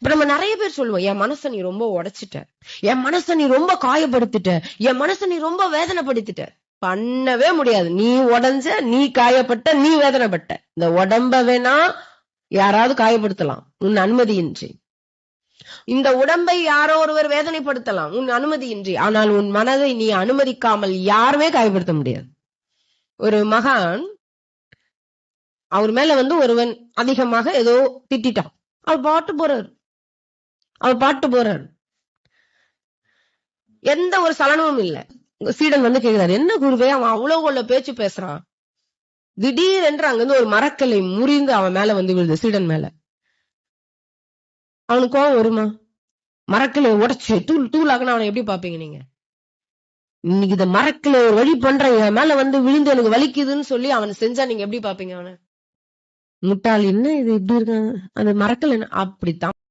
இப்ப நம்ம நிறைய பேர் சொல்லுவோம், என் மனச நீ ரொம்ப உடைச்சிட்ட, என் மனச நீ ரொம்ப காயப்படுத்திட்ட, என் மனச நீ ரொம்ப வேதனைப்படுத்திட்ட. பண்ணவே முடியாது. நீ உடஞ்ச, நீ காயப்பட்ட, நீ வேதனைப்பட்ட. இந்த உடம்ப வேணா யாராவது காயப்படுத்தலாம் உன் அனுமதியின்றி. இந்த உடம்பை யாரோ ஒருவர் வேதனைப்படுத்தலாம் உன் அனுமதியின்றி. ஆனால் உன் மனதை நீ அனுமதிக்காமல் யாருமே காயப்படுத்த முடியாது. ஒரு மகான், அவர் மேல ஒருவன் அதிகமாக ஏதோ திட்டான். அவர் பாட்டு போறாரு. எந்த ஒரு சலனமும் இல்ல. சீடன் கேக்குறாரு, என்ன குருவே அவன் அவ்வளவு உள்ள பேச்சு பேசுறான். திடீரென்று அங்கிருந்து ஒரு மரக்கலை முறிந்து அவன் மேல விழுது, சீடன் மேல. அவனுக்கு கோவம் வருமா? மரக்கலை உடைச்சு தூளாக்குனா அவனை எப்படி பாப்பீங்க நீங்க? இன்னைக்கு இந்த மரக்கலை ஒரு வழி பண்றேன், என் மேல விழுந்து எனக்கு வலிக்குதுன்னு சொல்லி அவன் செஞ்சா நீங்க எப்படி பாப்பீங்க? அவனை முட்டாள், என்ன இது இப்படி இருக்காங்க, அந்த மரக்கலை அப்படித்தான்.